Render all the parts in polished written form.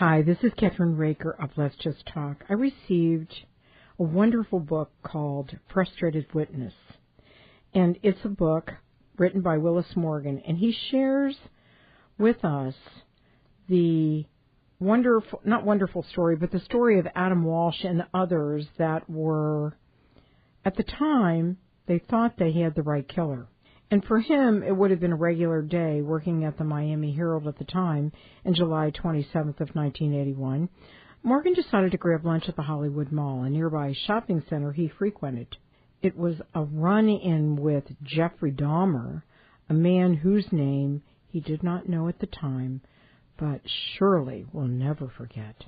Hi, this is Kathryn Raaker of Let's Just Talk. I received a wonderful book called Frustrated Witness, and it's a book written by Willis Morgan, and he shares with us the not wonderful story, but the story of Adams Walsh and others that were, at the time, they thought they had the right killer. And for him, it would have been a regular day working at the Miami Herald at the time, in July 27th of 1981. Morgan decided to grab lunch at the Hollywood Mall, a nearby shopping center he frequented. It was a run-in with Jeffrey Dahmer, a man whose name he did not know at the time, but surely will never forget.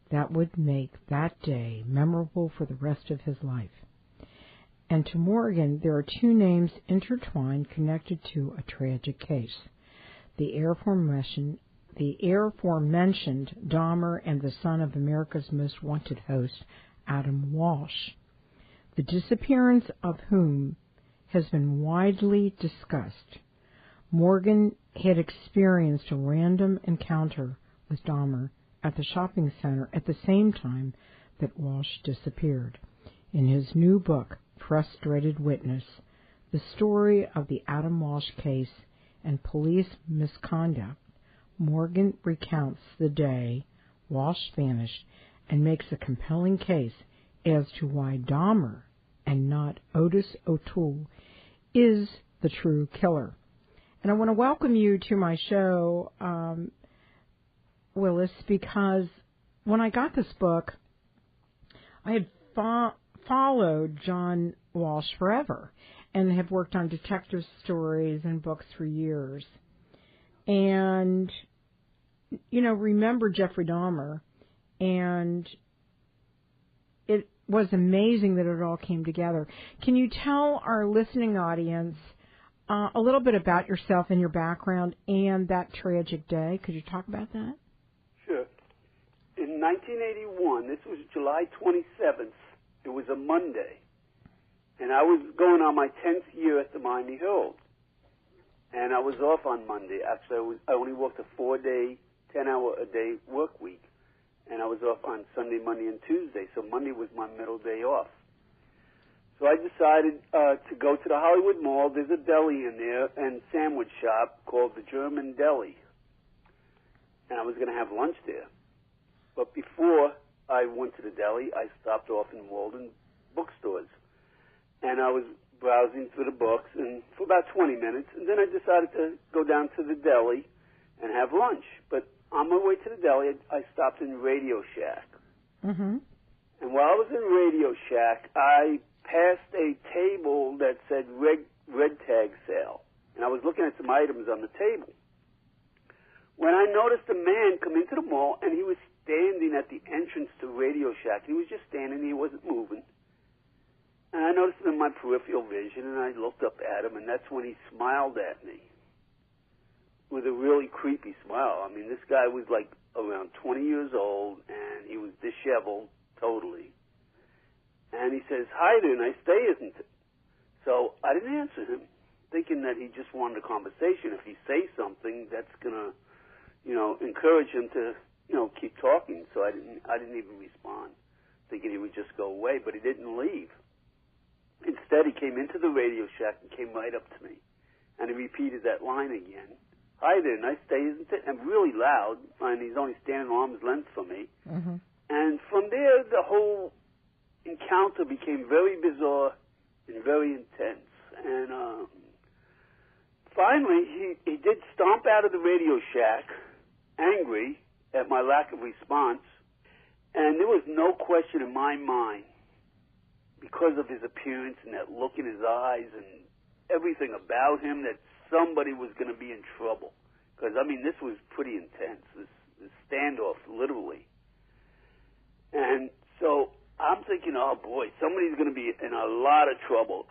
That would make that day memorable for the rest of his life. And to Morgan, there are two names intertwined connected to a tragic case. The aforementioned Dahmer and the son of America's Most Wanted host, Adams Walsh, the disappearance of whom has been widely discussed. Morgan had experienced a random encounter with Dahmer at the shopping center at the same time that Walsh disappeared. In his new book, Frustrated Witness, the story of the Adams Walsh case and police misconduct, Morgan recounts the day Walsh vanished and makes a compelling case as to why Dahmer and not Ottis Toole is the true killer. And I want to welcome you to my show, Willis, because when I got this book, I had followed John Walsh forever and have worked on detective stories and books for years. And, remember Jeffrey Dahmer, and it was amazing that it all came together. Can you tell our listening audience a little bit about yourself and your background and that tragic day? Could you talk about that? Sure. In 1981, this was July 27th, it was a Monday, and I was going on my 10th year at the Miami Herald, and I was off on Monday. Actually, I only worked a 4-day, 10-hour-a-day work week, and I was off on Sunday, Monday, and Tuesday, so Monday was my middle day off. So I decided to go to the Hollywood Mall. There's a deli in there and sandwich shop called the German Deli, and I was going to have lunch there. But before I went to the deli, I stopped off in Walden bookstores, and I was browsing through the books and for about 20 minutes, and then I decided to go down to the deli and have lunch. But on my way to the deli, I stopped in Radio Shack. Mm-hmm. And while I was in Radio Shack, I passed a table that said red tag sale, and I was looking at some items on the table when I noticed a man come into the mall, and he was standing at the entrance to Radio Shack. He was just standing there, he wasn't moving. And I noticed him in my peripheral vision, and I looked up at him, and that's when he smiled at me with a really creepy smile. I mean, this guy was like around 20 years old, and he was disheveled totally. And he says, "Hi there, nice day, isn't it?" So I didn't answer him, thinking that he just wanted a conversation. If he says something, that's going to, encourage him to, keep talking. So I didn't even respond, thinking he would just go away, but he didn't leave. Instead, he came into the Radio Shack and came right up to me, and he repeated that line again. "Hi there, nice day, isn't it?" And really loud, and he's only standing arm's length from me. Mm-hmm. And from there, the whole encounter became very bizarre and very intense. And finally, he did stomp out of the Radio Shack, angry at my lack of response. And there was no question in my mind, because of his appearance and that look in his eyes and everything about him, that somebody was going to be in trouble. Because, this was pretty intense, this standoff, literally. And so I'm thinking, oh, boy, somebody's going to be in a lot of trouble.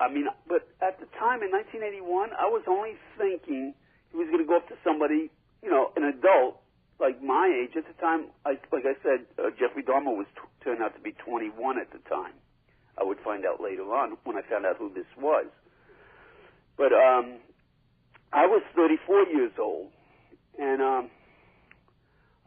But at the time, in 1981, I was only thinking he was going to go up to somebody, an adult, like my age. At the time, like I said, Jeffrey Dahmer turned out to be 21 at the time. I would find out later on when I found out who this was. But I was 34 years old, and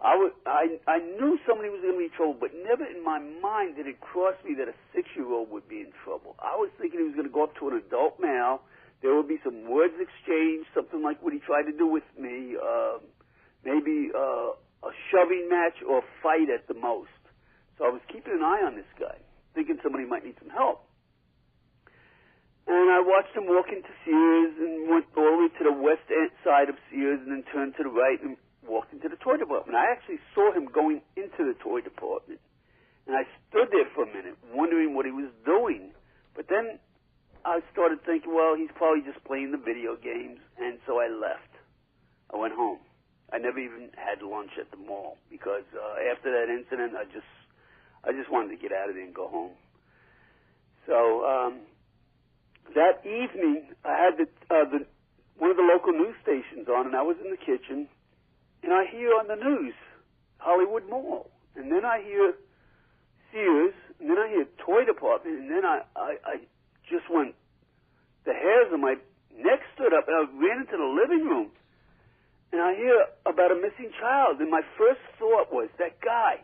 I knew somebody was going to be in trouble, but never in my mind did it cross me that a 6-year-old would be in trouble. I was thinking he was going to go up to an adult male. There would be some words exchanged, something like what he tried to do with me, maybe a shoving match or a fight at the most. So I was keeping an eye on this guy, thinking somebody might need some help. And I watched him walk into Sears and went all the way to the west side of Sears and then turned to the right and walked into the toy department. I actually saw him going into the toy department. And I stood there for a minute wondering what he was doing. But then I started thinking, well, he's probably just playing the video games. And so I left. I went home. I never even had lunch at the mall because after that incident, I just wanted to get out of there and go home. So that evening, I had one of the local news stations on, and I was in the kitchen. And I hear on the news, Hollywood Mall. And then I hear Sears, and then I hear Toy Department, and then I just went, the hairs on my neck stood up, and I ran into the living room. And I hear about a missing child, and my first thought was, that guy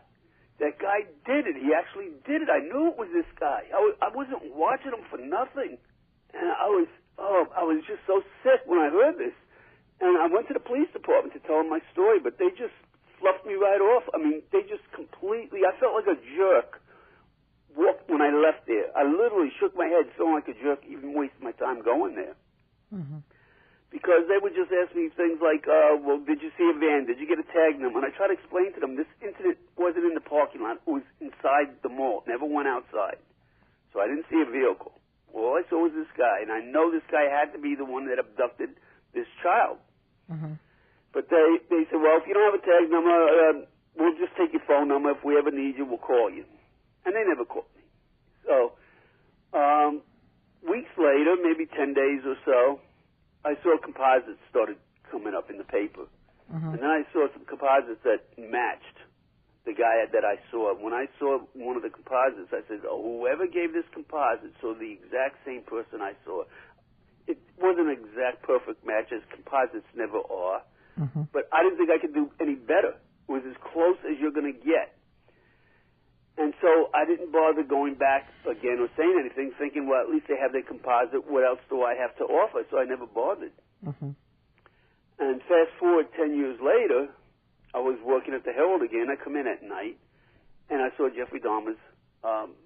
did it. He actually did it. I knew it was this guy. I wasn't watching him for nothing. And I was just so sick when I heard this. And I went to the police department to tell them my story, but they just fluffed me right off. I mean, they just completely, I felt like a jerk when I left there. I literally shook my head, feeling like a jerk, even wasting my time going there. Mm-hmm. Because they would just ask me things like, well, did you see a van? Did you get a tag number? And I tried to explain to them, this incident wasn't in the parking lot. It was inside the mall. It never went outside. So I didn't see a vehicle. All I saw was this guy, and I know this guy had to be the one that abducted this child. Mm-hmm. But they said, well, if you don't have a tag number, we'll just take your phone number. If we ever need you, we'll call you. And they never called me. So weeks later, maybe 10 days or so, I saw composites started coming up in the paper. Mm-hmm. And then I saw some composites that matched the guy that I saw. When I saw one of the composites, I said, oh, whoever gave this composite saw the exact same person I saw. It wasn't an exact perfect match, as composites never are. Mm-hmm. But I didn't think I could do any better. It was as close as you're going to get. And so I didn't bother going back again or saying anything, thinking, well, at least they have their composite. What else do I have to offer? So I never bothered. Mm-hmm. And fast forward 10 years later, I was working at the Herald again. I come in at night, and I saw Jeffrey Dahmer's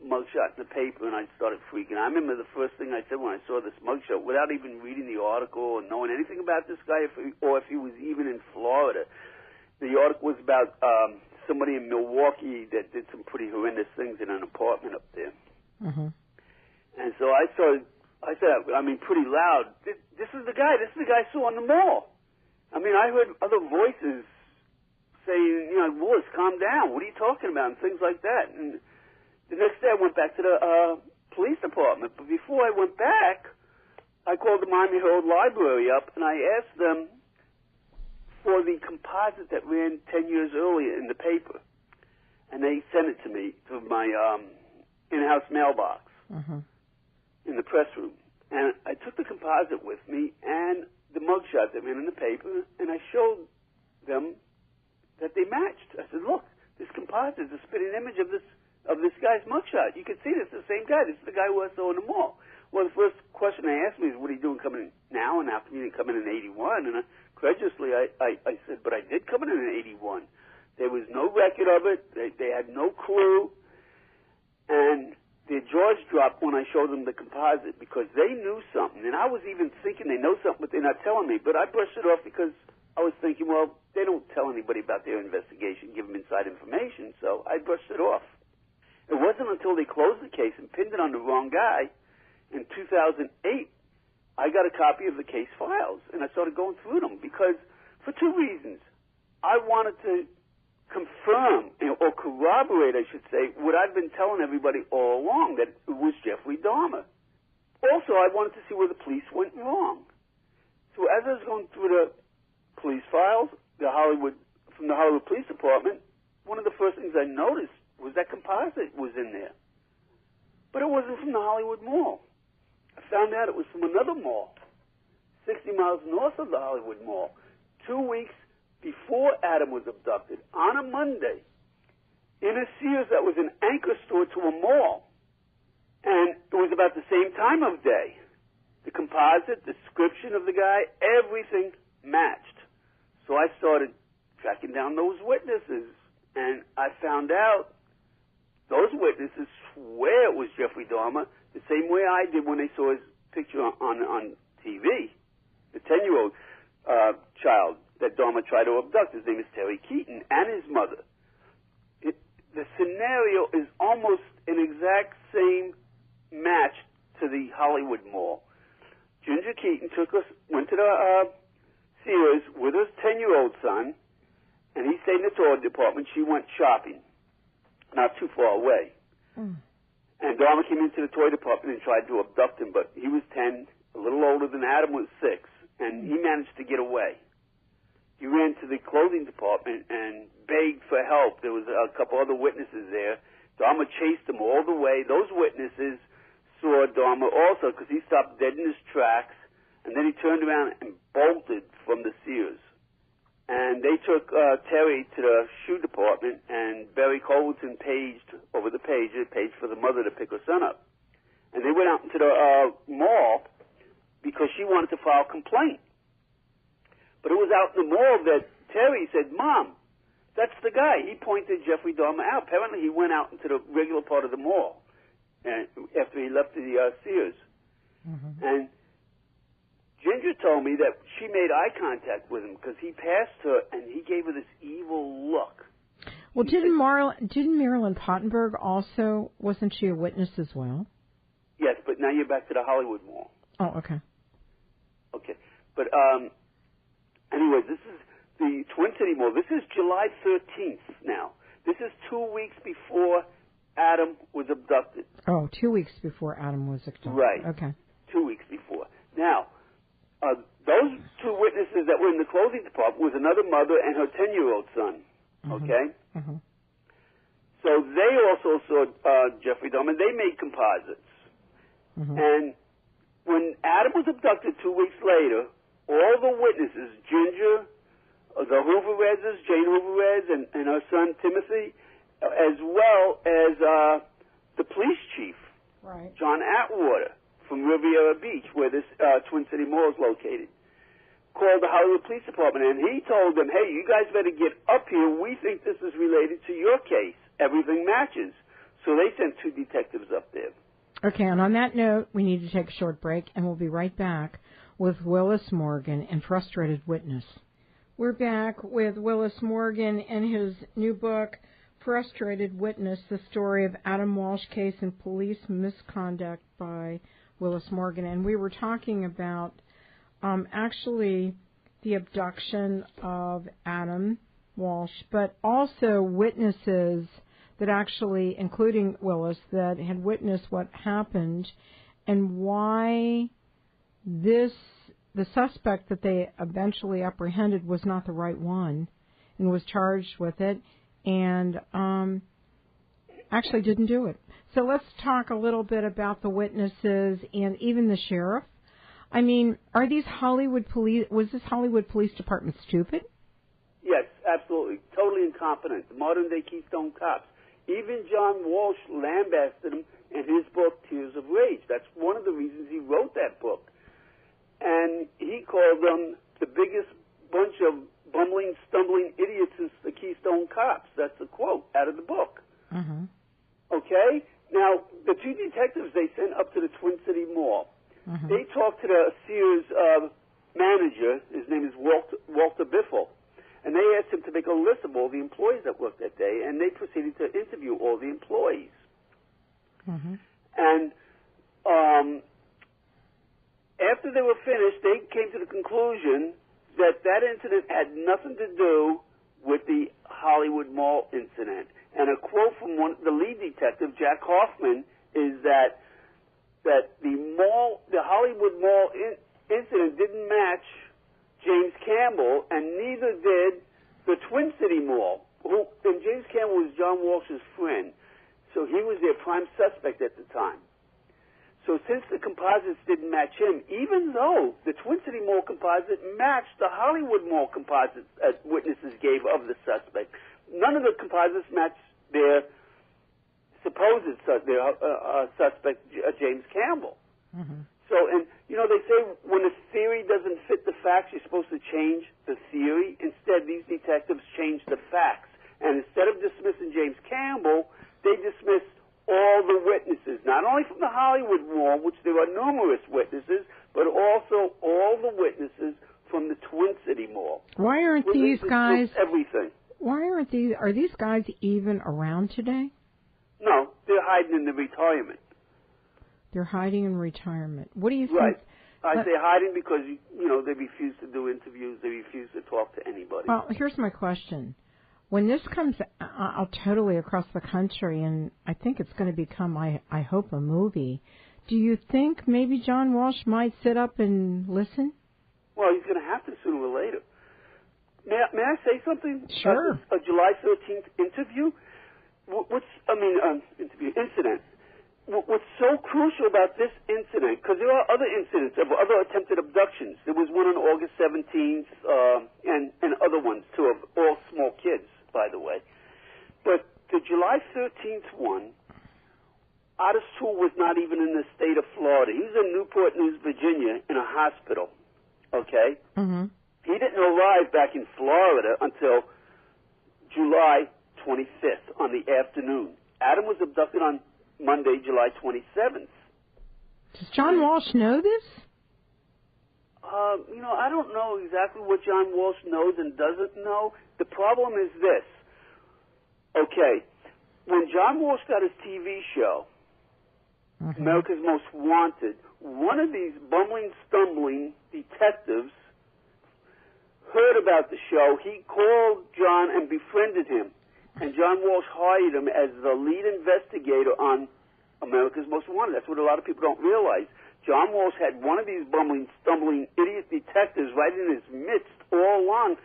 mugshot in the paper, and I started freaking. I remember the first thing I said when I saw this mugshot, without even reading the article or knowing anything about this guy, or if he was even in Florida. The article was about somebody in Milwaukee that did some pretty horrendous things in an apartment up there. Mm-hmm. And so I said, I mean, pretty loud, this is the guy I saw in the mall. I mean, I heard other voices saying, Willis, calm down. What are you talking about? And things like that. And the next day I went back to the police department. But before I went back, I called the Miami Herald Library up, and I asked them for the composite that ran 10 years earlier in the paper. And they sent it to me to my in-house mailbox in the press room. And I took the composite with me and the mugshot that ran in the paper, and I showed them that they matched. I said, look, this composite is a spitting image of this guy's mugshot. You can see this is the same guy. This is the guy who I saw in the mall. Well, the first question they asked me is, what are you doing coming in now? And after me, coming in 81. And credulously, I said, but I did come in 81. There was no record of it. They had no clue. And their jaws dropped when I showed them the composite because they knew something. And I was even thinking they know something, but they're not telling me. But I brushed it off because I was thinking, well, they don't tell anybody about their investigation, give them inside information. So I brushed it off. It wasn't until they closed the case and pinned it on the wrong guy in 2008, I got a copy of the case files, and I started going through them because, for two reasons. I wanted to confirm, or corroborate, I should say, what I'd been telling everybody all along, that it was Jeffrey Dahmer. Also, I wanted to see where the police went wrong. So as I was going through the police files, from the Hollywood Police Department, one of the first things I noticed was that composite was in there. But it wasn't from the Hollywood Mall. I found out it was from another mall, 60 miles north of the Hollywood Mall. 2 weeks before Adam was abducted, on a Monday, in a Sears that was an anchor store to a mall. And it was about the same time of day. The composite, the description of the guy, everything matched. So I started tracking down those witnesses, and I found out those witnesses swear it was Jeffrey Dahmer, the same way I did when they saw his picture on TV. The 10-year-old child that Dahmer tried to abduct, his name is Terry Keaton, and his mother. The scenario is almost an exact same match to the Hollywood Mall. Ginger Keaton went to the Sears with his 10-year-old son, and he stayed in the toy department. She went shopping, not too far away. And Dahmer came into the toy department and tried to abduct him, but he was 10, a little older than Adam was 6, and he managed to get away. He ran to the clothing department and begged for help. There was a couple other witnesses there. Dahmer chased them all the way. Those witnesses saw Dahmer also because he stopped dead in his tracks, and then he turned around and bolted from the Sears. And they took Terry to the shoe department, and Barry Colton paged over the page for the mother to pick her son up. And they went out into the mall because she wanted to file a complaint. But it was out in the mall that Terry said, "Mom, that's the guy." He pointed Jeffrey Dahmer out. Apparently he went out into the regular part of the mall after he left the Sears. And Ginger told me that she made eye contact with him because he passed her and he gave her this evil look. Well, didn't Marilyn Pottenberg also, wasn't she a witness as well? Yes, but now you're back to the Hollywood Mall. Oh, okay. Okay. But anyway, this is the Twin City Mall. This is July 13th now. This is 2 weeks before Adam was abducted. Oh, 2 weeks before Adam was abducted. Right. Okay. 2 weeks before. Now, those two witnesses that were in the clothing department was another mother and her 10-year-old son. Okay? So they also saw Jeffrey Dahmer. They made composites. And when Adam was abducted 2 weeks later, all the witnesses, Ginger, the Hooverezes, Jane Hooverez, and her son Timothy, as well as the police chief, John Atwater, from Riviera Beach, where this Twin City Mall is located, called the Hollywood Police Department, and he told them, "Hey, you guys better get up here. We think this is related to your case. Everything matches." So they sent 2 detectives up there. Okay, and on that note, we need to take a short break, and we'll be right back with Willis Morgan and Frustrated Witness. We're back with Willis Morgan and his new book, Frustrated Witness, the story of Adam Walsh case and police misconduct by Willis Morgan. And we were talking about actually the abduction of Adam Walsh, but also witnesses that actually, including Willis, that had witnessed what happened and why the suspect that they eventually apprehended was not the right one and was charged with it and actually didn't do it. So let's talk a little bit about the witnesses and even the sheriff. I mean, are these Hollywood police, was this Hollywood Police Department stupid? Yes, absolutely. Totally incompetent. The modern-day Keystone Cops. Even John Walsh lambasted him in his book, Tears of Rage. That's one of the reasons he wrote that book. And he called them the biggest bunch of bumbling, stumbling idiots is the Keystone Cops. That's a quote out of the book. Okay? Now, the 2 detectives they sent up to the Twin City Mall, they talked to the Sears manager. His name is Walter Biffle. And they asked him to make a list of all the employees that worked that day, and they proceeded to interview all the employees. And after they were finished, they came to the conclusion that that incident had nothing to do with the Hollywood Mall incident. And a quote from the lead detective, Jack Hoffman, is that the Hollywood Mall incident didn't match James Campbell, and neither did the Twin City Mall. And James Campbell was John Walsh's friend, so he was their prime suspect at the time. So since the composites didn't match him, even though the Twin City Mall composite matched the Hollywood Mall composite witnesses gave of the suspect, none of the composites matched their supposed suspect, James Campbell. Mm-hmm. So, and, you know, they say when a theory doesn't fit the facts, you're supposed to change the theory. Instead, these detectives changed the facts. And instead of dismissing James Campbell, they dismissed all the witnesses, not only from the Hollywood Mall, which there are numerous witnesses, but also all the witnesses from the Twin City Mall. Why aren't these guys... Everything. Are these guys even around today? No, they're hiding in the retirement. They're hiding in retirement. What do you think? Right. I say hiding because, you know, they refuse to do interviews. They refuse to talk to anybody. Well, here's my question. When this comes out totally across the country, and I think it's going to become, I hope, a movie, do you think maybe John Walsh might sit up and listen? Well, he's going to have to sooner or later. May I say something? Sure. A July 13th interview? Incident. What's so crucial about this incident, because there are other incidents of other attempted abductions. There was one on August 17th and other ones, too, of all small kids, by the way. But the July 13th one, Ottis Toole was not even in the state of Florida. He was in Newport News, Virginia, in a hospital, okay? Mm-hmm. He didn't arrive back in Florida until July 25th on the afternoon. Adam was abducted on Monday, July 27th. Does John Walsh know this? You know, I don't know exactly what John Walsh knows and doesn't know. The problem is this. Okay, when John Walsh got his TV show, mm-hmm. America's Most Wanted, one of these bumbling, stumbling detectives heard about the show. He called John and befriended him. And John Walsh hired him as the lead investigator on America's Most Wanted. That's what a lot of people don't realize. John Walsh had one of these bumbling, stumbling, idiot detectives right in his midst all along,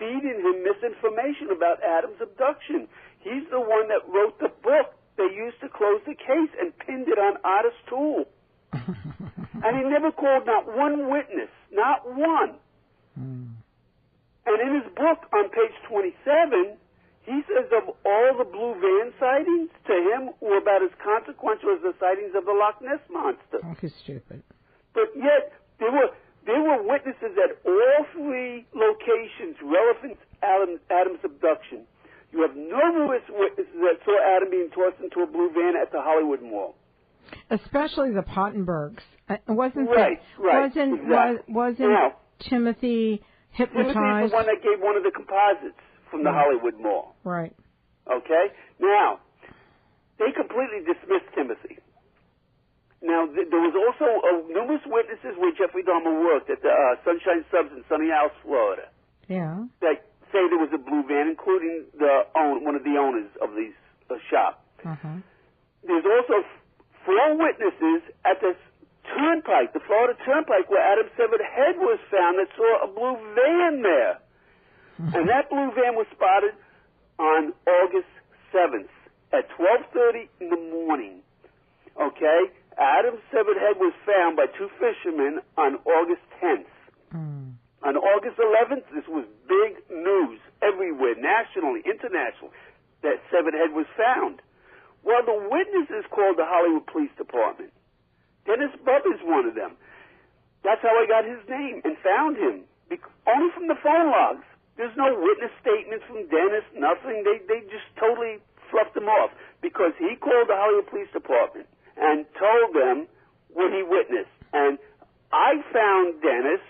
feeding him misinformation about Adam's abduction. He's the one that wrote the book they used to close the case and pinned it on Ottis Toole. And he never called not one witness, not one. And in his book on page 27, he says of all the blue van sightings, to him, were about as consequential as the sightings of the Loch Ness Monster. Oh, he's stupid. But yet, there were witnesses at all three locations relevant to Adam's abduction. You have numerous witnesses that saw Adam being tossed into a blue van at the Hollywood Mall. Especially the Pottenbergs. Wasn't Timothy hypnotized? Timothy is the one that gave one of the composites from the Hollywood Mall. Right. Okay? Now, they completely dismissed Timothy. Now, there was also numerous witnesses where Jeffrey Dahmer worked at the Sunshine Subs in Sunny Isles, Florida. Yeah. That say there was a blue van, including one of the owners of the shop. Uh-huh. There's also 4 witnesses at the Turnpike, the Florida Turnpike, where Adam's severed head was found that saw a blue van there. And that blue van was spotted on August 7th at 12:30 in the morning. Okay? Adam's severed head was found by 2 fishermen on August 10th. On August 11th, this was big news everywhere, nationally, internationally, that severed head was found. Well, the witnesses called the Hollywood Police Department. Dennis Bubba's one of them. That's how I got his name and found him, only from the phone logs. There's no witness statements from Dennis, nothing. They just totally fluffed him off because he called the Hollywood Police Department and told them what he witnessed. And I found Dennis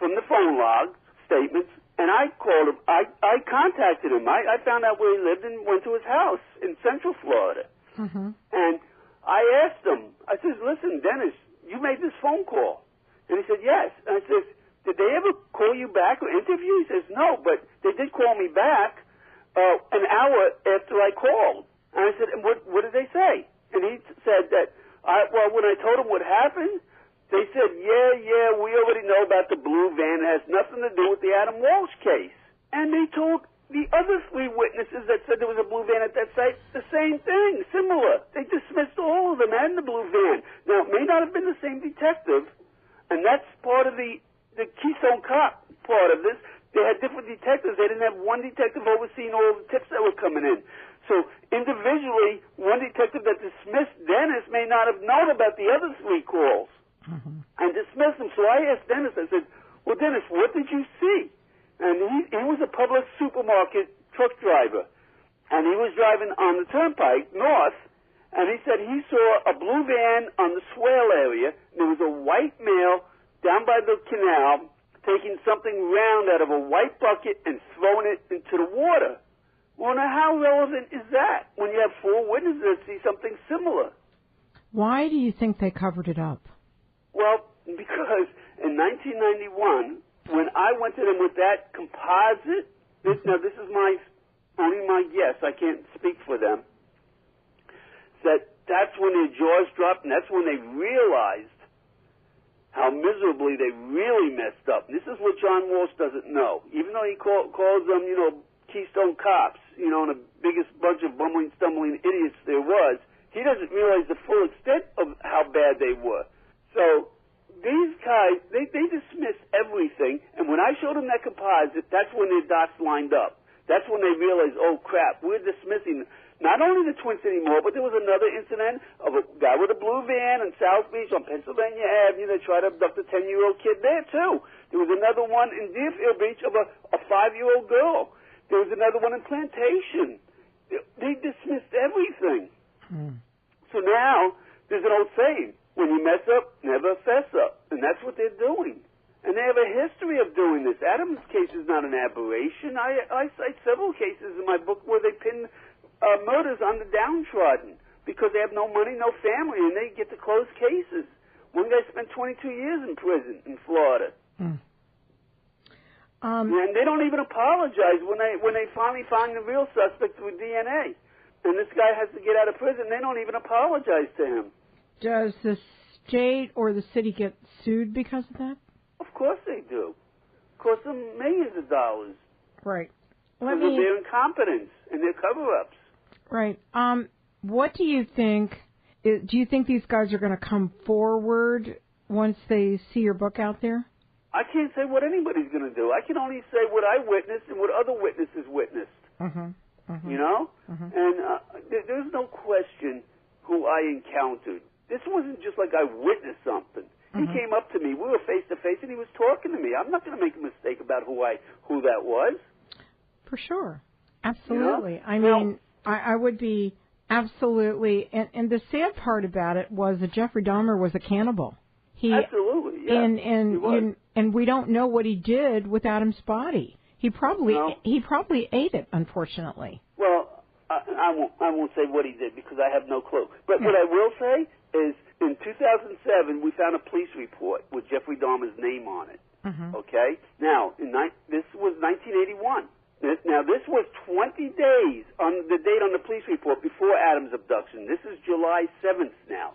from the phone log statements, and I called him. I contacted him. I found out where he lived and went to his house in Central Florida. Mm-hmm. And I asked him, I said, listen, Dennis, you made this phone call. And he said, yes. And I said, did they ever call you back or interview? He says, no, but they did call me back an hour after I called. And I said, and what did they say? And he said that, when I told him what happened, they said, we already know about the blue van. It has nothing to do with the Adam Walsh case. And they told the other 3 witnesses that said there was a blue van at that site, the same thing, similar. They dismissed all of them and the blue van. Now, it may not have been the same detective, and that's part of the Keystone Cop part of this. They had different detectives. They didn't have one detective overseeing all the tips that were coming in. So individually, one detective that dismissed Dennis may not have known about the other 3 calls and dismissed them. So I asked Dennis, I said, well, Dennis, what did you see? And he was a Publix supermarket truck driver, and he was driving on the turnpike north, and he said he saw a blue van on the swale area. There was a white male down by the canal taking something round out of a white bucket and throwing it into the water. Well, now how relevant is that when you have 4 witnesses that see something similar? Why do you think they covered it up? Well, because in 1991, when I went to them with that composite, now this is only my guess, I can't speak for them, that's when their jaws dropped, and that's when they realized how miserably they really messed up. And this is what John Walsh doesn't know. Even though he calls them, Keystone Cops, and the biggest bunch of bumbling, stumbling idiots there was, he doesn't realize the full extent of how bad they were. So these guys, they dismissed everything, and when I showed them that composite, that's when their dots lined up. That's when they realized, oh, crap, we're dismissing not only the Twin City Mall, but there was another incident of a guy with a blue van in South Beach on Pennsylvania Avenue that tried to abduct a 10-year-old kid there, too. There was another one in Deerfield Beach of a 5-year-old girl. There was another one in Plantation. They dismissed everything. So now there's an old saying, when you mess up, never fess up. And that's what they're doing. And they have a history of doing this. Adams' case is not an aberration. I cite several cases in my book where they pin murders on the downtrodden because they have no money, no family, and they get to close cases. One guy spent 22 years in prison in Florida. And they don't even apologize when they finally find the real suspect with DNA. And this guy has to get out of prison. They don't even apologize to him. Does the state or the city get sued because of that? Of course they do. Cost them millions of dollars. Right. Because of their incompetence and their cover-ups. Right. What do you think? Do you think these guys are going to come forward once they see your book out there? I can't say what anybody's going to do. I can only say what I witnessed and what other witnesses witnessed. And there's no question who I encountered. This wasn't just like I witnessed something. He came up to me. We were face to face, and he was talking to me. I'm not going to make a mistake about who that was. For sure, absolutely. I mean, I would be absolutely. And the sad part about it was that Jeffrey Dahmer was a cannibal. Absolutely, yeah. And we don't know what he did with Adam's body. He probably ate it, unfortunately. Well, I won't say what he did because I have no clue. But what I will say is, in 2007, we found a police report with Jeffrey Dahmer's name on it. Okay? Now, this was 1981. Now, this was 20 days on the date on the police report before Adam's abduction. This is July 7th now.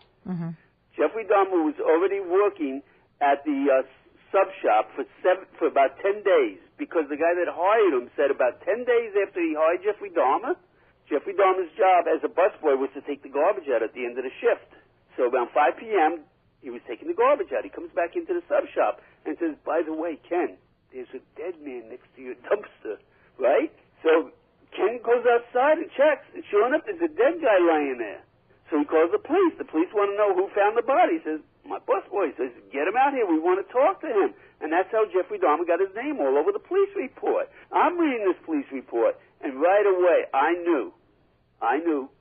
Jeffrey Dahmer was already working at the sub shop for about 10 days because the guy that hired him said about 10 days after he hired Jeffrey Dahmer's job as a busboy was to take the garbage out at the end of the shift. So around 5 p.m., he was taking the garbage out. He comes back into the sub shop and says, by the way, Ken, there's a dead man next to your dumpster, right? So Ken goes outside and checks, and sure enough, there's a dead guy lying there. So he calls the police. The police want to know who found the body. He says, my busboy says, get him out here. We want to talk to him. And that's how Jeffrey Dahmer got his name all over the police report. I'm reading this police report, and right away I knew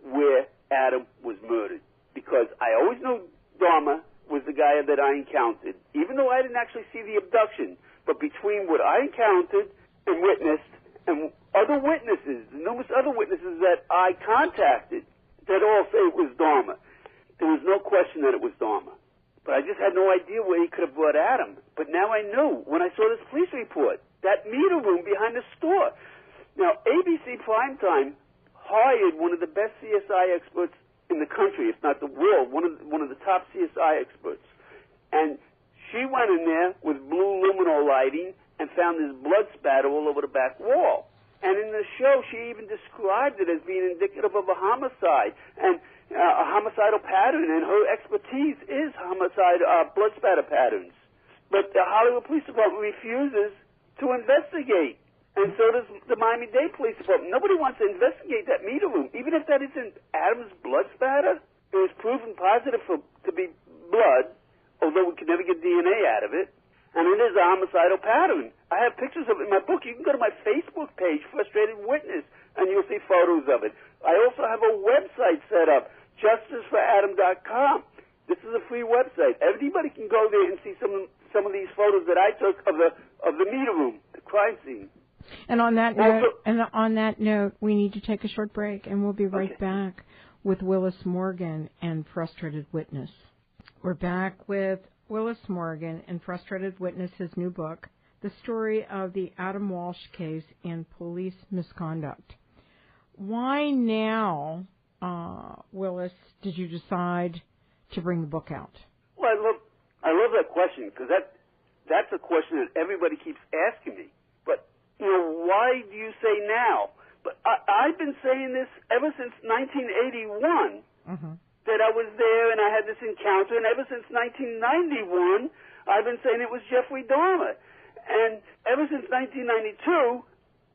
where Adam was murdered. Because I always knew Dahmer was the guy that I encountered, even though I didn't actually see the abduction. But between what I encountered and witnessed and other witnesses, numerous other witnesses that I contacted, that all say it was Dahmer. There was no question that it was Dahmer. But I just had no idea where he could have brought Adam. But now I knew when I saw this police report, that meter room behind the store. Now, ABC Primetime hired one of the best CSI experts in the country, if not the world, one of the top CSI experts. And she went in there with blue luminol lighting and found this blood spatter all over the back wall. And in the show, she even described it as being indicative of a homicide and a homicidal pattern, and her expertise is blood spatter patterns. But the Hollywood Police Department refuses to investigate, and so does the Miami-Dade Police Department. Nobody wants to investigate that meter room, even if that isn't Adams' blood spatter. It was proven positive to be blood, although we could never get DNA out of it. And it is a homicidal pattern. I have pictures of it in my book. You can go to my Facebook page, Frustrated Witness, and you'll see photos of it. I also have a website set up, justiceforadam.com. This is a free website. Everybody can go there and see some of these photos that I took of the meter room, the crime scene. And on that note, we need to take a short break, and we'll be right back with Willis Morgan and Frustrated Witness. We're back with Willis Morgan and Frustrated Witness, his new book, The Story of the Adams Walsh Case and Police Misconduct. Why now, Willis, did you decide to bring the book out? Well, I love that question, because that's a question that everybody keeps asking me. But, why do you say now? But I've been saying this ever since 1981. Mm-hmm. That I was there and I had this encounter, and ever since 1991, I've been saying it was Jeffrey Dahmer. And ever since 1992,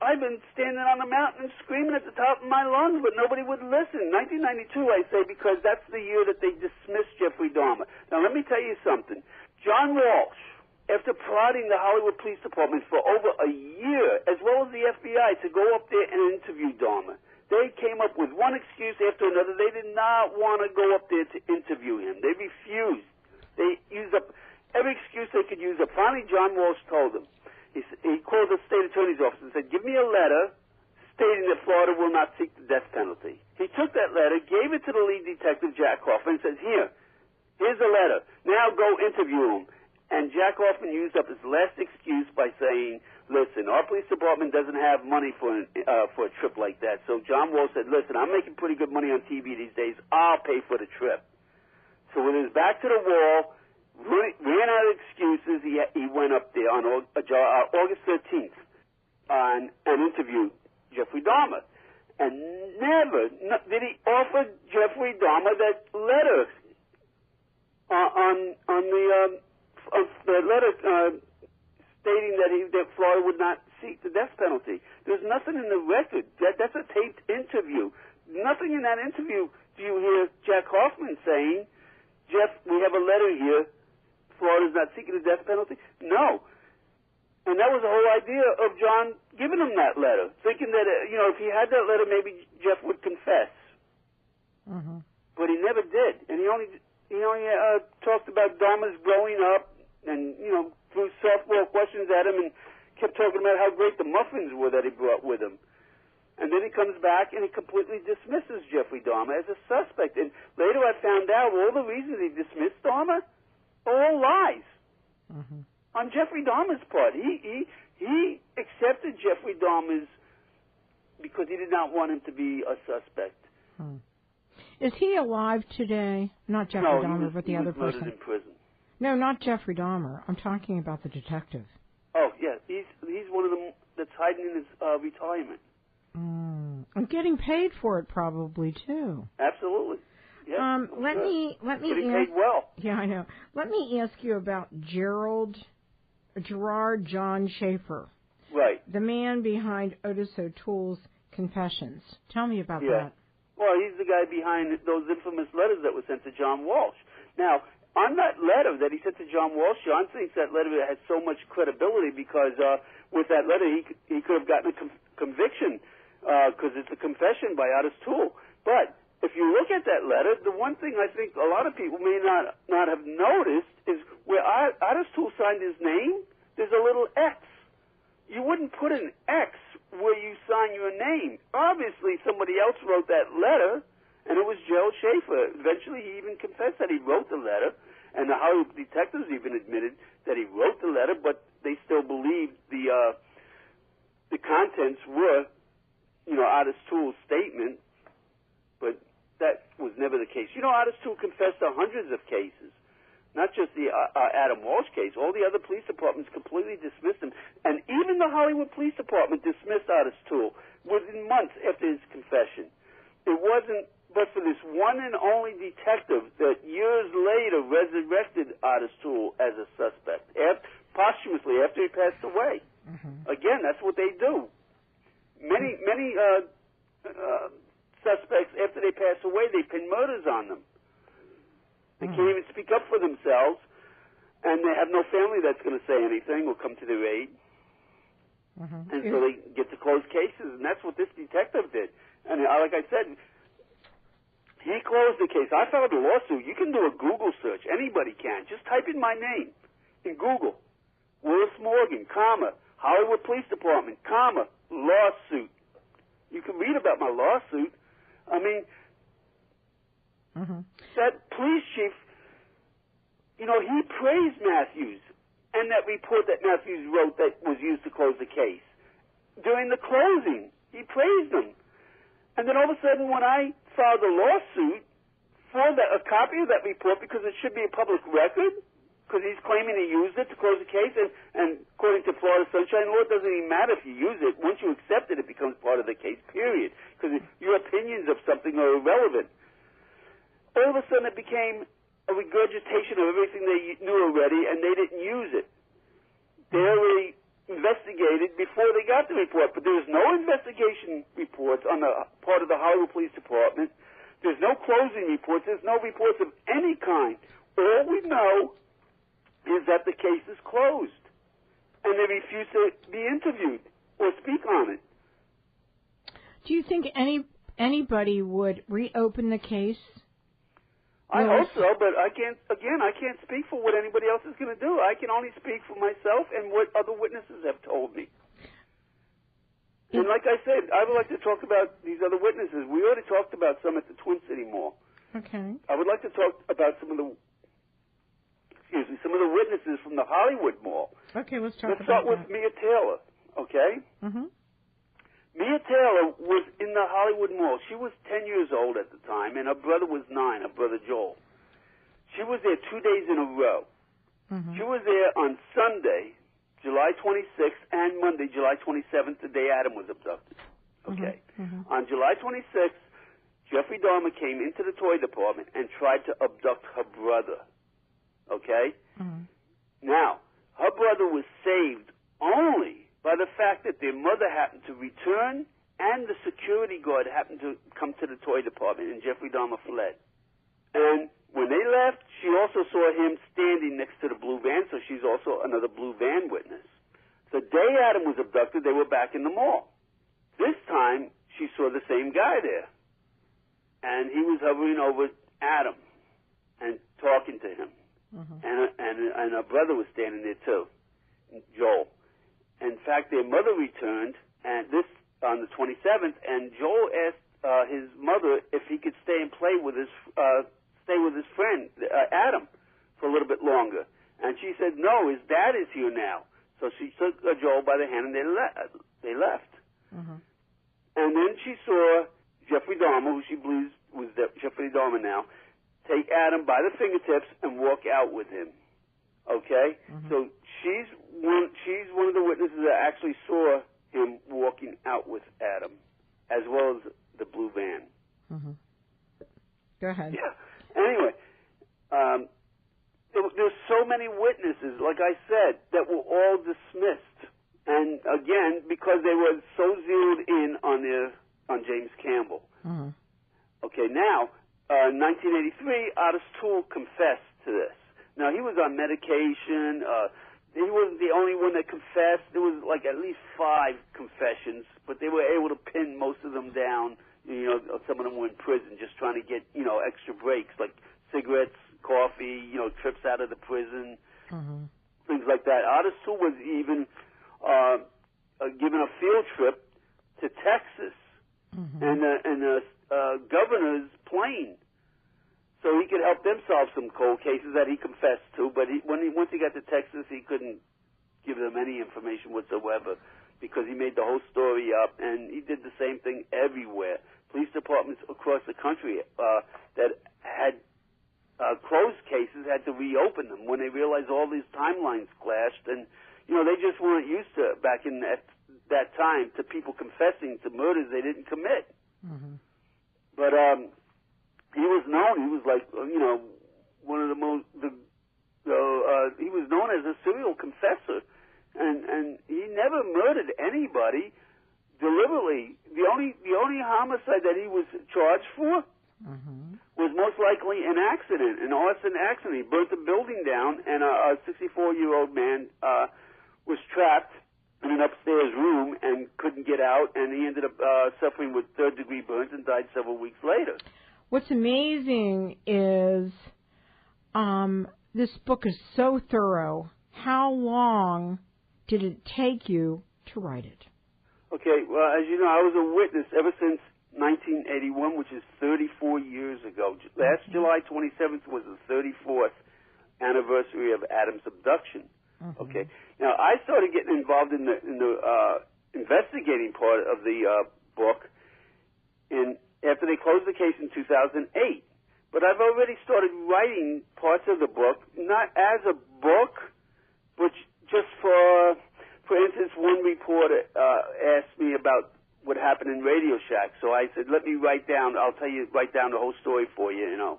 I've been standing on the mountain screaming at the top of my lungs, but nobody would listen. 1992, I say, because that's the year that they dismissed Jeffrey Dahmer. Now, let me tell you something. John Walsh, after prodding the Hollywood Police Department for over a year, as well as the FBI, to go up there and interview Dahmer, they came up with one excuse after another. They did not want to go up there to interview him. They refused. They used up every excuse they could use up. Finally, John Walsh told them. He called the state attorney's office and said, give me a letter stating that Florida will not seek the death penalty. He took that letter, gave it to the lead detective, Jack Hoffman, and says, here's a letter. Now go interview him. And Jack Hoffman used up his last excuse by saying, listen, our police department doesn't have money for a trip like that. So John Walsh said, listen, I'm making pretty good money on TV these days. I'll pay for the trip. So with his back to the wall, ran out of excuses, he went up there on August 13th and interviewed Jeffrey Dahmer. And never did he offer Jeffrey Dahmer that letter the letter stating that Florida would not seek the death penalty. There's nothing in the record. That's a taped interview. Nothing in that interview do you hear Jack Hoffman saying, Jeff, we have a letter here. Florida's not seeking the death penalty. No. And that was the whole idea of John giving him that letter, thinking that, if he had that letter, maybe Jeff would confess. Mm-hmm. But he never did. And he only talked about Dahmer's growing up and, threw softball questions at him and kept talking about how great the muffins were that he brought with him. And then he comes back and he completely dismisses Jeffrey Dahmer as a suspect. And later I found out all the reasons he dismissed Dahmer are all lies. Mm-hmm. On Jeffrey Dahmer's part. He accepted Jeffrey Dahmer's because he did not want him to be a suspect. Is he alive today? Not Jeffrey Dahmer, but the other person. Murdered in prison. No, not Jeffrey Dahmer. I'm talking about the detective. Oh, yeah. He's one of them that's hiding in his retirement. I'm getting paid for it probably, too. Absolutely. Yeah, let me getting paid well. Yeah, I know. Let me ask you about Gerard John Schaefer. Right. The man behind Ottis Toole's confessions. Tell me about that. Well, he's the guy behind those infamous letters that were sent to John Walsh. Now, on that letter that he sent to John Walsh, John thinks that letter has so much credibility because with that letter he could have gotten a conviction because it's a confession by Ottis Toole. But if you look at that letter, the one thing I think a lot of people may not have noticed is where Ottis Toole signed his name, there's a little X. You wouldn't put an X where you sign your name. Obviously, somebody else wrote that letter, and it was Gerald Schaefer. Eventually, he even confessed that he wrote the letter, and the Hollywood detectives even admitted that he wrote the letter, but they still believed the contents were, Ottis Toole's statement, but that was never the case. Ottis Toole confessed to hundreds of cases. not just the Adams Walsh case. All the other police departments completely dismissed him. And even the Hollywood Police Department dismissed Ottis Toole within months after his confession. It wasn't but for this one and only detective that years later resurrected Ottis Toole as a suspect, posthumously after he passed away. Mm-hmm. Again, that's what they do. Many suspects, after they pass away, they pin murders on them. They can't even speak up for themselves, and they have no family that's going to say anything or come to their aid. Mm-hmm. And so they get to close cases, and that's what this detective did. And like I said, he closed the case. I filed a lawsuit. You can do a Google search. Anybody can. Just type in my name in Google. Willis Morgan, comma, Hollywood Police Department, comma, lawsuit. You can read about my lawsuit. I mean, that police chief, he praised Matthews and that report that Matthews wrote that was used to close the case. During the closing, he praised him. And then all of a sudden, when I filed a lawsuit for a copy of that report, because it should be a public record, because he's claiming he used it to close the case, and according to Florida Sunshine Law, it doesn't even matter if you use it. Once you accept it, it becomes part of the case, period, because your opinions of something are irrelevant. All of a sudden, it became a regurgitation of everything they knew already, and they didn't use it. They already investigated before they got the report, but there's no investigation reports on the part of the Hollywood Police Department. There's no closing reports. There's no reports of any kind. All we know is that the case is closed, and they refuse to be interviewed or speak on it. Do you think anybody would reopen the case? I hope so, but I can't speak for what anybody else is going to do. I can only speak for myself and what other witnesses have told me. And like I said, I would like to talk about these other witnesses. We already talked about some at the Twin City Mall. Okay. I would like to talk about some of the witnesses from the Hollywood Mall. Okay, let's start with Mia Taylor, okay? Mm-hmm. Mia Taylor was in the Hollywood Mall. She was 10 years old at the time, and her brother was 9, her brother Joel. She was there 2 days in a row. Mm-hmm. She was there on Sunday, July 26th, and Monday, July 27th, the day Adam was abducted. Okay. Mm-hmm. On July 26th, Jeffrey Dahmer came into the toy department and tried to abduct her brother. Okay? Mm-hmm. Now, her brother was saved only by the fact that their mother happened to return and the security guard happened to come to the toy department, and Jeffrey Dahmer fled. And when they left, she also saw him standing next to the blue van, so she's also another blue van witness. The day Adam was abducted, they were back in the mall. This time, she saw the same guy there. And he was hovering over Adam and talking to him. Mm-hmm. And her brother was standing there too, Joel. In fact, their mother returned, and this on the 27th, and Joel asked his mother if he could stay and play with his friend Adam for a little bit longer, and she said no, his dad is here now. So she took Joel by the hand and they left. Mm-hmm. And then she saw Jeffrey Dahmer, who she believes was Jeffrey Dahmer now, take Adam by the fingertips and walk out with him. Okay? Mm-hmm. So she's one of the witnesses that actually saw him walking out with Adam, as well as the blue van. Mm-hmm. Go ahead. Yeah. Anyway, there's so many witnesses, like I said, that were all dismissed. And again, because they were so zeroed in on James Campbell. Mm-hmm. Okay, now, 1983, Ottis Toole confessed to this. Now, he was on medication. He wasn't the only one that confessed. There was like at least 5 confessions, but they were able to pin most of them down. Some of them were in prison just trying to get, extra breaks, like cigarettes, coffee, trips out of the prison, mm-hmm. things like that. Ottis Toole was even given a field trip to Texas mm-hmm. and the governor's plane, so he could help them solve some cold cases that he confessed to. But once he got to Texas, he couldn't give them any information whatsoever because he made the whole story up, and he did the same thing everywhere. Police departments across the country that had closed cases had to reopen them when they realized all these timelines clashed, and they just weren't used to back in that time to people confessing to murders they didn't commit. Mm-hmm. But he was known. He was like one of the most. He was known as a serial confessor, and he never murdered anybody deliberately. The only homicide that he was charged for was most likely an accident, an arson accident. He burnt the building down, and a 64-year-old man was trapped in an upstairs room and couldn't get out, and he ended up suffering with third-degree burns and died several weeks later. What's amazing is this book is so thorough. How long did it take you to write it? Okay, well, as you know, I was a witness ever since 1981, which is 34 years ago. Last July 27th was the 34th anniversary of Adams' abduction. Okay, now I started getting involved in the investigating part of the book after they closed the case in 2008. But I've already started writing parts of the book, not as a book, but just for instance, one reporter asked me about what happened in Radio Shack. So I said, let me write down the whole story for you, and I'll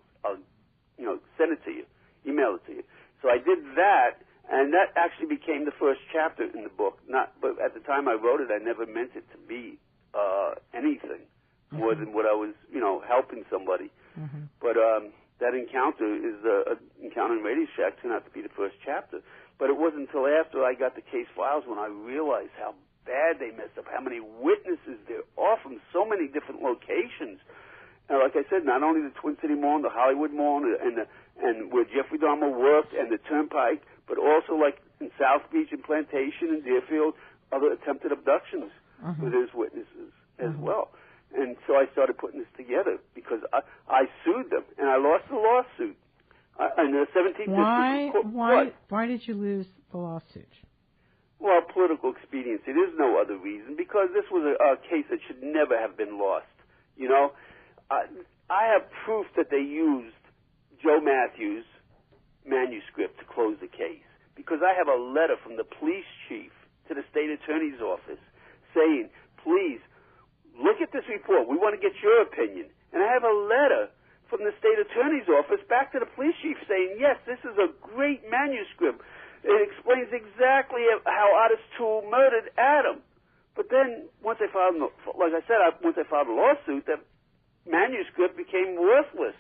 send it to you, email it to you. So I did that, and that actually became the first chapter in the book. But at the time I wrote it, I never meant it to be anything more than what I was, helping somebody. But that encounter encounter in Radio Shack turned out to be the first chapter. But it wasn't until after I got the case files when I realized how bad they messed up, how many witnesses there are from so many different locations. Like I said, not only the Twin City Mall and the Hollywood Mall and where Jeffrey Dahmer worked and the Turnpike, but also like in South Beach and Plantation and Deerfield, other attempted abductions with his witnesses as well. And so I started putting this together because I sued them, and I lost the lawsuit. In the 17th District. Why did you lose the lawsuit? Well, political expediency. There's no other reason, because this was a case that should never have been lost. I have proof that they used Joe Matthews' manuscript to close the case, because I have a letter from the police chief to the state attorney's office saying, please, look at this report. We want to get your opinion. And I have a letter from the state attorney's office back to the police chief saying, yes, this is a great manuscript. It explains exactly how Ottis Toole murdered Adam. But then, once I filed a lawsuit, that manuscript became worthless,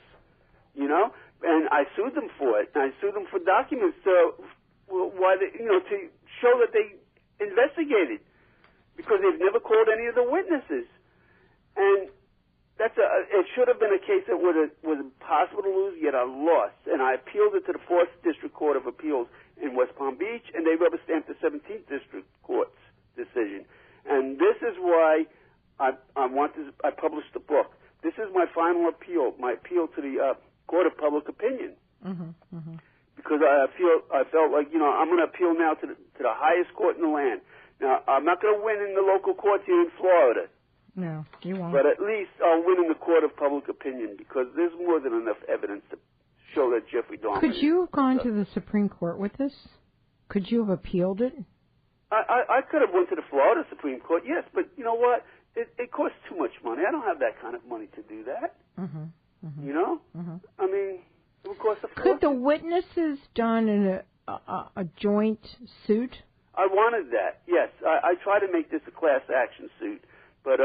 and I sued them for it. And I sued them for documents to show that they investigated, because they've never called any of the witnesses. And it should have been a case that was impossible to lose, yet I lost. And I appealed it to the 4th District Court of Appeals in West Palm Beach, and they rubber-stamped the 17th District Court's decision. And this is why I published the book. This is my final appeal, my appeal to the Court of Public Opinion. Because I felt like, I'm going to appeal now to the highest court in the land. Now, I'm not going to win in the local courts here in Florida. No, you won't. But at least I'll win in the Court of Public Opinion, because there's more than enough evidence to show that Jeffrey Dahmer... Could you have gone to the Supreme Court with this? Could you have appealed it? I could have went to the Florida Supreme Court, yes, but you know what? It costs too much money. I don't have that kind of money to do that. I mean, it would cost a fortune. Could the witnesses done in a joint suit? I wanted that, yes. I tried to make this a class action suit. But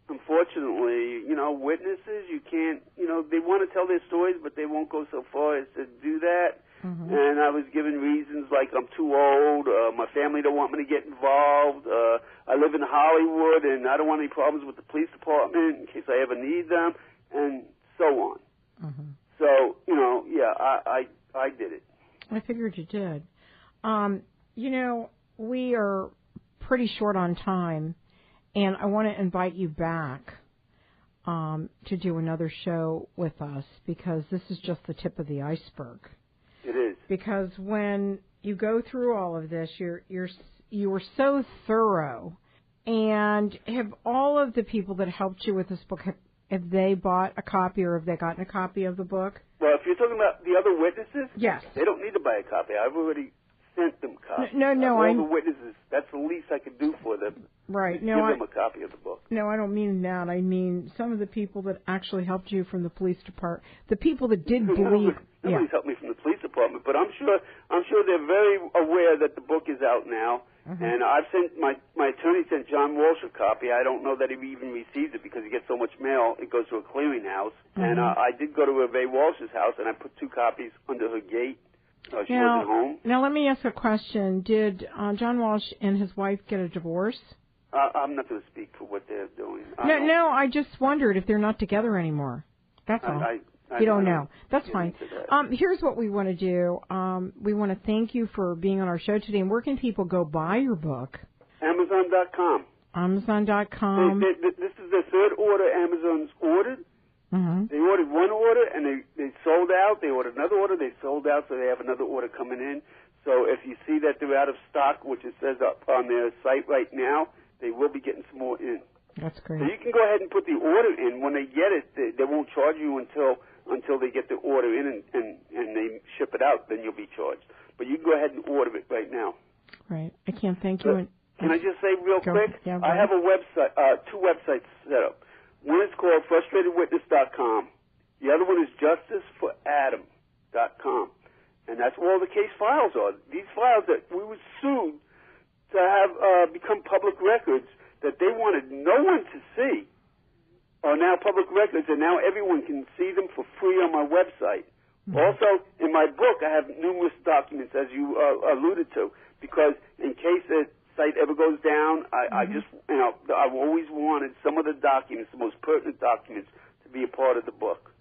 unfortunately, witnesses, you can't, they want to tell their stories, but they won't go so far as to do that. And I was given reasons like I'm too old, my family don't want me to get involved, I live in Hollywood, and I don't want any problems with the police department in case I ever need them, and so on. So, I did it. I figured you did. We are pretty short on time. And I want to invite you back to do another show with us, because this is just the tip of the iceberg. It is. Because when you go through all of this, you were so thorough, and have all of the people that helped you with this book, if they bought a copy or if they gotten a copy of the book? Well, if you're talking about the other witnesses, yes, they don't need to buy a copy. I've already sent them copies. No, all the witnesses. That's the least I could do for them. Right. Give them a copy of the book. No, I don't mean that. I mean some of the people that actually helped you from the police department, the people that did believe. Nobody's helped me from the police department, but I'm sure they're very aware that the book is out now. Mm-hmm. And I've sent my attorney sent John Walsh a copy. I don't know that he even received it because he gets so much mail. It goes to a clearinghouse. Mm-hmm. And I did go to Ray Walsh's house, and I put 2 copies under her gate. She wasn't home. Now let me ask a question. Did John Walsh and his wife get a divorce? I'm not going to speak for what they're doing. No, I just wondered if they're not together anymore. That's all. You don't know. That's fine. Here's what we want to do. We want to thank you for being on our show today. And where can people go buy your book? Amazon.com. Amazon.com. This is the 3rd order Amazon's ordered. Mm-hmm. They ordered one order, and they sold out. They ordered another order. They sold out, so they have another order coming in. So if you see that they're out of stock, which it says up on their site right now, they will be getting some more in. That's great. So you can go ahead and put the order in. When they get it, they won't charge you until they get the order in and they ship it out. Then you'll be charged. But you can go ahead and order it right now. Right. I can't thank you. Can I just say real quick? Yeah, I have a website, 2 websites set up. One is called frustratedwitness.com. The other one is justiceforadam.com. And that's where all the case files are. These files that we were sued to have become public records that they wanted no one to see are now public records, and now everyone can see them for free on my website. Mm-hmm. Also, in my book, I have numerous documents, as you alluded to, because in case the site ever goes down, I just, I've always wanted some of the documents, the most pertinent documents, to be a part of the book.